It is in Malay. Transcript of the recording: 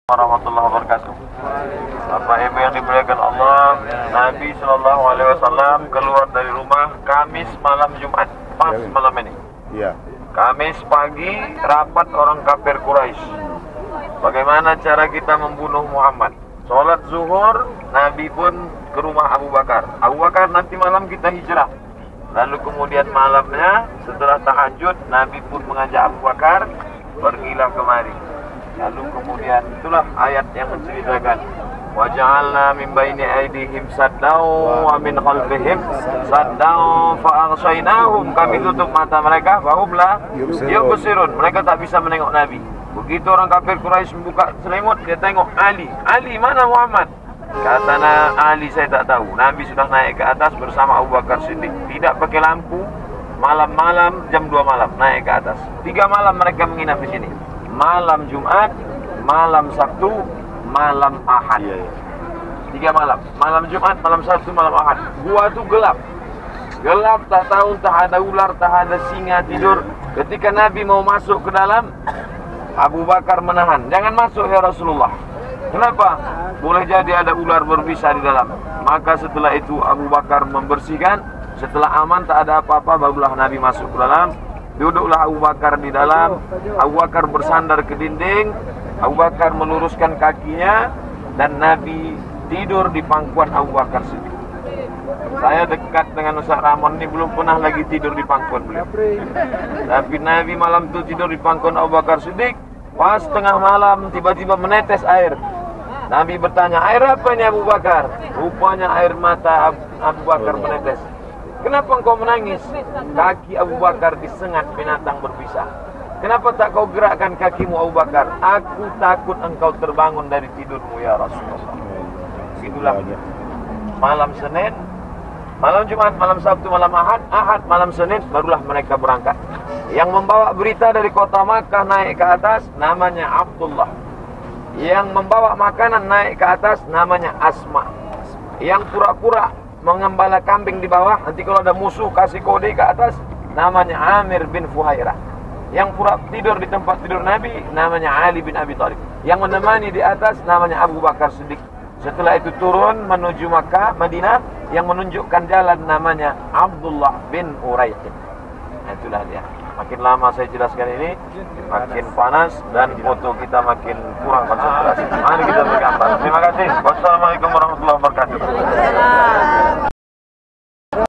Warahmatullahi wabarakatuh. Bapak Ibu yang dimuliakan Allah, Nabi Shallallahu Alaihi Wasallam keluar dari rumah Kamis malam Jumat, pas malam ini. Iya. Kamis pagi rapat orang kafir Quraisy. Bagaimana cara kita membunuh Muhammad? Sholat zuhur, Nabi pun ke rumah Abu Bakar. Abu Bakar, nanti malam kita hijrah. Lalu kemudian malamnya setelah tahajud, Nabi pun mengajak Abu Bakar, pergilah kemari. Lalu kemudian itulah ayat yang menceritakan waja'alna min baini aydihim saddaw wa min khalfihim saddaw fa aghshaynahum, kami tutup mata mereka fahum la yubsirun, mereka tak bisa menengok Nabi. Begitu orang kafir Quraisy membuka selimut, dia tengok Ali. Ali mana Muhammad? Kata Ali, saya tak tahu. Nabi sudah naik ke atas bersama Abu Bakar Siddiq, tidak pakai lampu. Malam-malam jam 2 malam naik ke atas. 3 malam mereka menginap di sini. Malam Jumat, malam Sabtu, malam Ahad. 3 malam. Malam Jumat, malam Sabtu, malam Ahad. Gua tu gelap. Gelap, tak tahu, tak ada ular, tak ada singa tidur. Ketika Nabi mau masuk ke dalam, Abu Bakar menahan. Jangan masuk ya Rasulullah. Kenapa? Boleh jadi ada ular berbisa di dalam. Maka setelah itu Abu Bakar membersihkan. Setelah aman, tak ada apa-apa, barulah Nabi masuk ke dalam. Duduklah Abu Bakar di dalam. Abu Bakar bersandar ke dinding. Abu Bakar meluruskan kakinya, dan Nabi tidur di pangkuan Abu Bakar Siddiq. Saya dekat dengan Ustaz Rahman ini, belum pernah lagi tidur di pangkuan beliau. Tapi Nabi malam itu tidur di pangkuan Abu Bakar Siddiq. Pas tengah malam tiba-tiba menetes air. Nabi bertanya, air apa ini Abu Bakar? Rupanya air mata Abu Bakar menetes. Kenapa engkau menangis? Kaki Abu Bakar disengat binatang berbisa. Kenapa tak kau gerakkan kakimu Abu Bakar? Aku takut engkau terbangun dari tidurmu ya Rasulullah. Itulah malam Senin, malam Jumat, malam Sabtu, malam Ahad, Ahad, malam Senin, barulah mereka berangkat. Yang membawa berita dari kota Makkah naik ke atas namanya Abdullah. Yang membawa makanan naik ke atas namanya Asma. Yang pura-pura mengembala kambing di bawah, nanti kalau ada musuh kasih kode ke atas, namanya Amir bin Fuhairah. Yang pura tidur di tempat tidur Nabi namanya Ali bin Abi Thalib. Yang menemani di atas namanya Abu Bakar Siddiq. Setelah itu turun menuju Makkah, Madinah, yang menunjukkan jalan namanya Abdullah bin Uraiqin. Nah, itulah dia. Makin lama saya jelaskan ini, makin panas dan foto kita makin kurang konsentrasi. Mari kita bergambar. Terima kasih. Wassalamualaikum warahmatullahi wabarakatuh.